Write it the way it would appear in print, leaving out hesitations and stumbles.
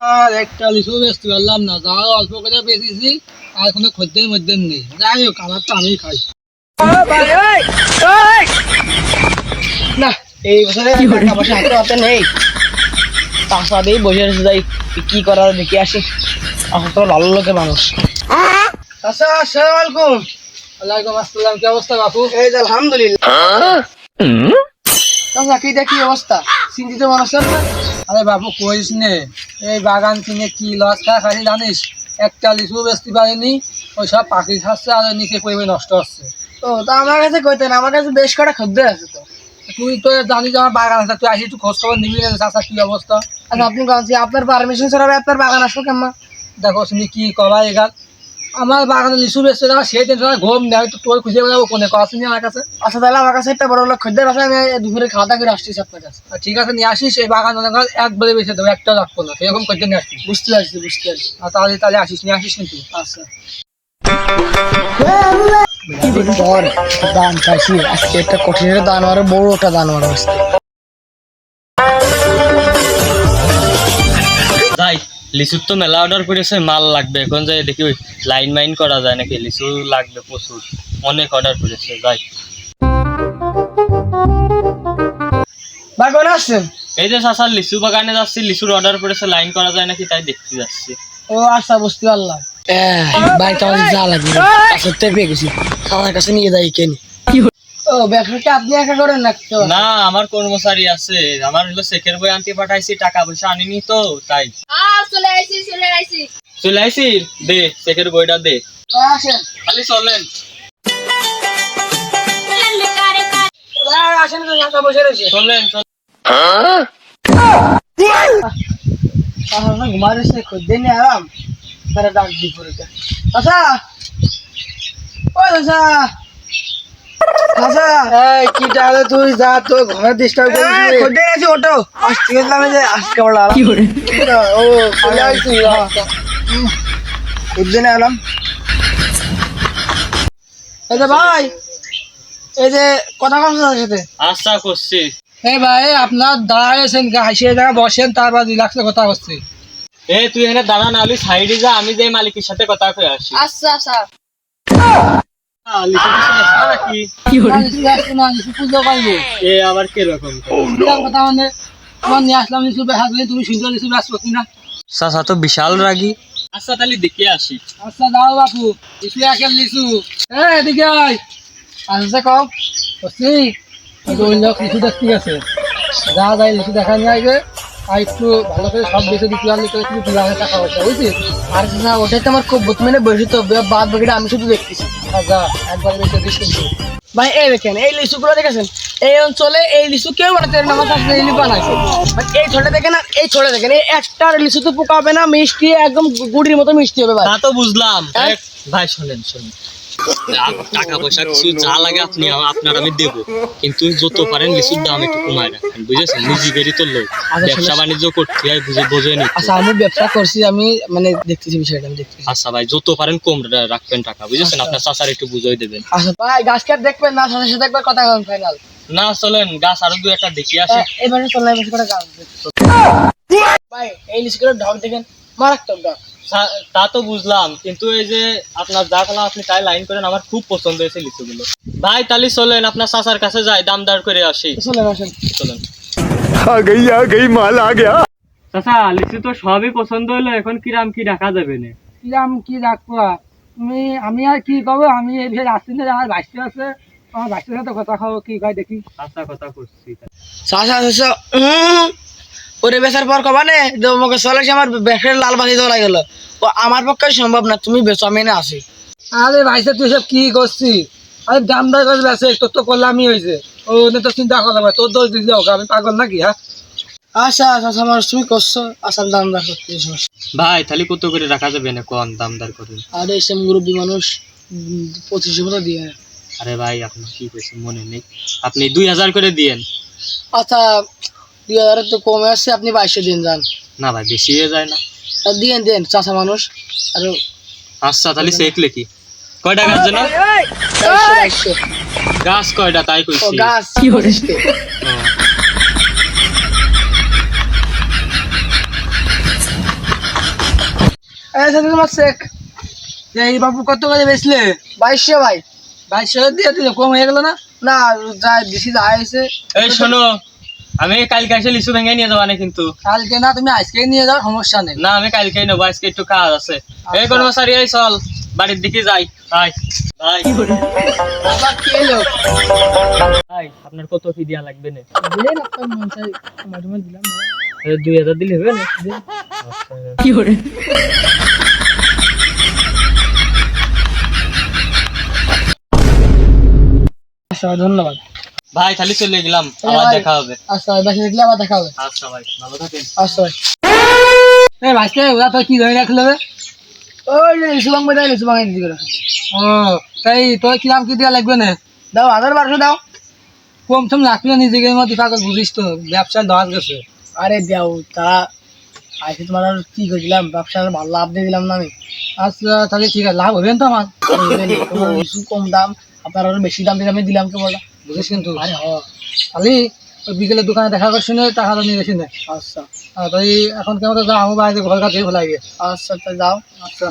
আর একটা লিচু বেচতে পারলাম না, যা অল্প করে বেচেছি আর কোনো খদ্দের মধ্যে নেই। যাই হোক, আমার তো আমি খাই না। এই বছরে টাকা পয়সা হাতে হাতে নেই, তার সাথেই বসে রয়েছে। যাই কি করার দেখে আসি। এখন তো ভালো লোকের মানুষ। আচ্ছা, আসসালামু আলাইকুম। ওয়ালাইকুম আসসালাম। কি অবস্থা বাপু? এই যে আলহামদুলিল্লাহ। চাচা কি দেখি অবস্থা, চিন্তিত মানুষ না? আরে বাপু কইস নে, এই বাগান কিনে কি লস খালি জানিস? একটা লিচু বেচতে পারিনি, ওই সব পাখি খাচ্ছে আর নিচে পরিবে নষ্ট হচ্ছে। ও তা আমার কাছে কইতেন, আমার কাছে বেশ কটা খদ্দের আছে তো। তুই তো জানিস আমার বাগান আছে, তুই আসি একটু খোঁজ খবর নিবি না চাষা কি অবস্থা। আচ্ছা আপনি বলছি আপনার পারমিশন ছাড়া আপনার বাগান আসবো কেমন? দেখো তুমি কি কবা এগাল, আমার বাগানে লিচু বেচছে না, সেই টেনশন ঘুম নেই। তো তোর খুঁজে বেড়াবো কোনে কথা শুনি আমার কাছে। আচ্ছা তাহলে আমার কাছে একটা বড় লোক খদ্দের আছে, আমি দুপুরে খাওয়া দাওয়া করে আসতেছি আপনার কাছে। আর ঠিক আছে, নিয়ে আসিস। এই বাগান অনেক একবারে বেঁচে দেবো, একটা রাখবো না, সেরকম করতে নিয়ে আসিস। বুঝতে পারছি বুঝতে পারছি। আর তাহলে তাহলে আসিস, নিয়ে আসিস কিন্তু। আচ্ছা পর দান চাইছি, আজকে একটা কঠিনের দান মারো, বড় একটা দান মারো আজকে। যাই, লিচুর তো মেলা অর্ডার করেছে, মাল লাগবে। এখন যাই দেখি ওই লাইন মাইন করা যায় নাকি, লিচু লাগবে প্রচুর, অনেক অর্ডার করেছে। যাই, ভাই কোন আসছেন? এই যে চাচার লিচু বাগানে যাচ্ছি, লিচুর অর্ডার করেছে, লাইন করা যায় নাকি তাই দেখতে যাচ্ছি। ও আচ্ছা বুঝতে পারলাম। ভাই তো আমাদের যা লাগবে আচ্ছা পেয়ে গেছি, আমার কাছে নিয়ে যাই কেন? ও ব্যবসাটা আপনি একা করেন না? না, আমার কর্মচারী আছে। আমার হলো চেকের বই আনতে পাঠাইছি, টাকা পয়সা আনিনি তো তাই। চলে আইছি। চলে আইসি, দে চেকের বইটা দে। আসেন খালি চলেন। আসেন তো, টাকা বসে রয়েছে। চলেন ঘুমা রয়েছে, খদ্দের নিয়ে আরাম তারা ডাক দি করে। আচ্ছা ও আচ্ছা আচ্ছা, এই কি তাহলে তুই যা, তো ঘরে ডিস্টার্ব করিস। খদ্দের আছে ওটো আসতে গেছিলাম, যে আজকে বলা ও চলে আইছি। খদ্দের নিয়ে আলাম। এই যে ভাই, এই যে কথা কথা সাথে। আশা করছি। এই ভাই, আপনার দাঁড়াইছেন হাসিয়ে জায়গা বসেন, তারপর রিল্যাক্সে কথা হচ্ছে। এ তুই এখানে দাঁড়া, না হলে সাইডে যা, আমি যে মালিকের সাথে কথা কয়ে আসি। আচ্ছা লিচু কিছু আসবে নাকি? না, লিচু আসছে না, লিচু পুজো পাইবো। এ আবার কিরকম? বুঝলাম কথা, মানে তোমার নিয়ে আসলাম লিচু বেচা, তুমি সুন্দর লিচু বেচবো কিনা। চাচা তো বিশাল রাগী। আচ্ছা তাহলে দেখে আসি। আচ্ছা যাও বাপু, লিচু একের লিচু। এদিকে আয়। আচ্ছা কও বসছি, ওই লোক লিচু দেখতে গেছে, যা যাই লিচু দেখা নিয়ে আসবে। আর একটু ভালো করে সব বেঁচে দিতে পারলে তো একটু দিলাম টাকা পয়সা, বুঝছিস? আর না ওটাই তো আমার খুব বর্তমানে বসে তো, বাদ বাকিটা আমি শুধু দেখতেছি। যা একবার বেঁচে দিস কিন্তু। ভাই এই দেখেন, এই লিচু গুলো দেখেছেন, এই অঞ্চলে এই লিচু কেউ বানাতে পারে না, আমার কাছে এই লিচু বানাইছে। এই ছোটা দেখেন আর এই ছোটা দেখেন, এই একটা লিচু তো পোকা হবে না, মিষ্টি একদম গুড়ির মতো মিষ্টি হবে ভাই। তা তো বুঝলাম। হ্যাঁ? ভাই শোনেন টাকা পয়সা কিছু যা লাগে আপনার আমি দেবো, কিন্তু যত পারেন লিচুর দাম একটু কমায় রাখেন, বুঝেছেন? নিজেদেরই তো লোক, ব্যবসা বাণিজ্য করতে হয়, বোঝে নি। আচ্ছা আমি ব্যবসা করছি, আমি মানে দেখতেছি বিষয়টা, আমি দেখতেছি। আচ্ছা ভাই, যত পারেন কম রাখবেন টাকা, বুঝেছেন? আপনার চাচার একটু বুঝাই দেবেন। আচ্ছা ভাই গাছ কাট দেখবেন না, সাথে সাথে একবার কথা বলেন ফাইনাল। না চলেন, গাছ আরো দু একটা দেখি আসে। এবারে চললাম বেশি করে গাছ দেখতে। ভাই এই লিচুগুলো ঢক দেখেন, মারাত্মক ঢক। তা তো বুঝলাম, কিন্তু এই যে আপনার যা করলাম আপনি তাই লাইন করেন, আমার খুব পছন্দ হয়েছে লিচুগুলো। ভাই তাহলে চলেন, আপনার চাচার কাছে যাই, দাম দর করে আসি। চলেন আসেন। চলেন। आ गई माल आ गया। চাচা লিচু তো সবই পছন্দ হলো, এখন কিরাম কি রাখা যাবে না? কিরাম কি রাখবো? তুমি আমি আর কি করবো, আমি এই ভেবে আসছি না, আমার বাচ্চা আছে, আমার বাচ্চার সাথে কথা খাবো, কি কয় দেখি। আচ্ছা কথা করছি। চাচা চাচা ওরে বেচার পর কবা নে তোমাকে চলে এসে আমার ব্যাগের লাল বাতি ধরা গেল। ও আমার পক্ষে সম্ভব না, তুমি বেচো, আমি না আসি। আরে ভাইসা তুই সব কি করছিস? আরে দাম দর করে বেছে, তোর তো করলামই হয়েছে। ও তো চিন্তা করা ভাই, তোর দোষ দিতে হোক, আমি পাগল নাকি? হ্যাঁ আচ্ছা আচ্ছা আমার তুমি করছো, আসার দাম দর করতে ভাই তাহলে কত করে রাখা যাবে না, কোন দাম দর করুন। আরে এসে মুরব্বী মানুষ 2500 মতো দিয়ে। আরে ভাই আপনার কি কইছে মনে নেই, আপনি 2000 করে দিয়েন। আচ্ছা 2000 তো কমে আসছে, আপনি 2200 দিন যান। না ভাই বেশি হয়ে যায় না? দিয়েন দেন, চাচা মানুষ। আর আচ্ছা তাহলে চেকলে কি কয়টা গাছ জানো? 2200 গাছ কয়টা তাই ও কইছি। গাছ কি হচ্ছে? ও। এই সাথে তোমার চেক এই বাবু কত করে বেচলে? 2200 ভাই। 2200 দিয়ে দিলে কম হয়ে গেল না? না যা দিছি যা হয়েছে। এই শোনো, আমি কালকে এসে লিচু ভেঙে নিয়ে যাবো না কিন্তু। কালকে না, তুমি আজকে নিয়ে যাও, সমস্যা নেই। না আমি কালকেই নেবো, আজকে একটু কাজ আছে। এই কর্মচারী এই চল বাড়ির দিকে যাই। ভাই ভাই আবার কি এলো? ভাই আপনার কত কি দেওয়া লাগবে না? দেন আপনার মন চাই তোমার দিলাম না। 2000 দিলে হবে না? কি করে? আচ্ছা ধন্যবাদ। ভাই খালি চলে গেলাম, আবার ভাই। দেখা হবে। আচ্ছা ভাই, বাসে দেখলে আবার দেখা হবে। আচ্ছা ভাই, ভালো থাকেন। আচ্ছা ভাই। এই ভাইকে ওরা তো কি ধরে রাখলো রে? ওই যে লিচু ভাঙবে, লিচু ভাঙে দিকে রাখো। ও তাই তোর কি নাম কি দেওয়া লাগবে না? দাও 1200 দাও। কম সম রাখলে নিজেকে মধ্যে পাগল, বুঝিস তো ব্যবসায় লস গেছে। আরে দাও, তারা আইসে তোমার আর কি করছিলাম, ব্যবসা ভালো লাভ দিয়ে দিলাম না আমি। আচ্ছা তাহলে ঠিক আছে, লাভ হবে না তো আমার? তোমার লিচু কম দাম, আপনার আরো বেশি দাম দিয়ে আমি দিলাম কে বলো? বুঝিস কিন্তু আরে হ। খালি ওই বিকেলে দোকানে দেখা করছি না, টাকাটা নিয়ে গেছি না। আচ্ছা তাই এখন কেমন যা আমার বাড়িতে ঘর কাছে খোলা গিয়ে। আচ্ছা, তা যাও। আচ্ছা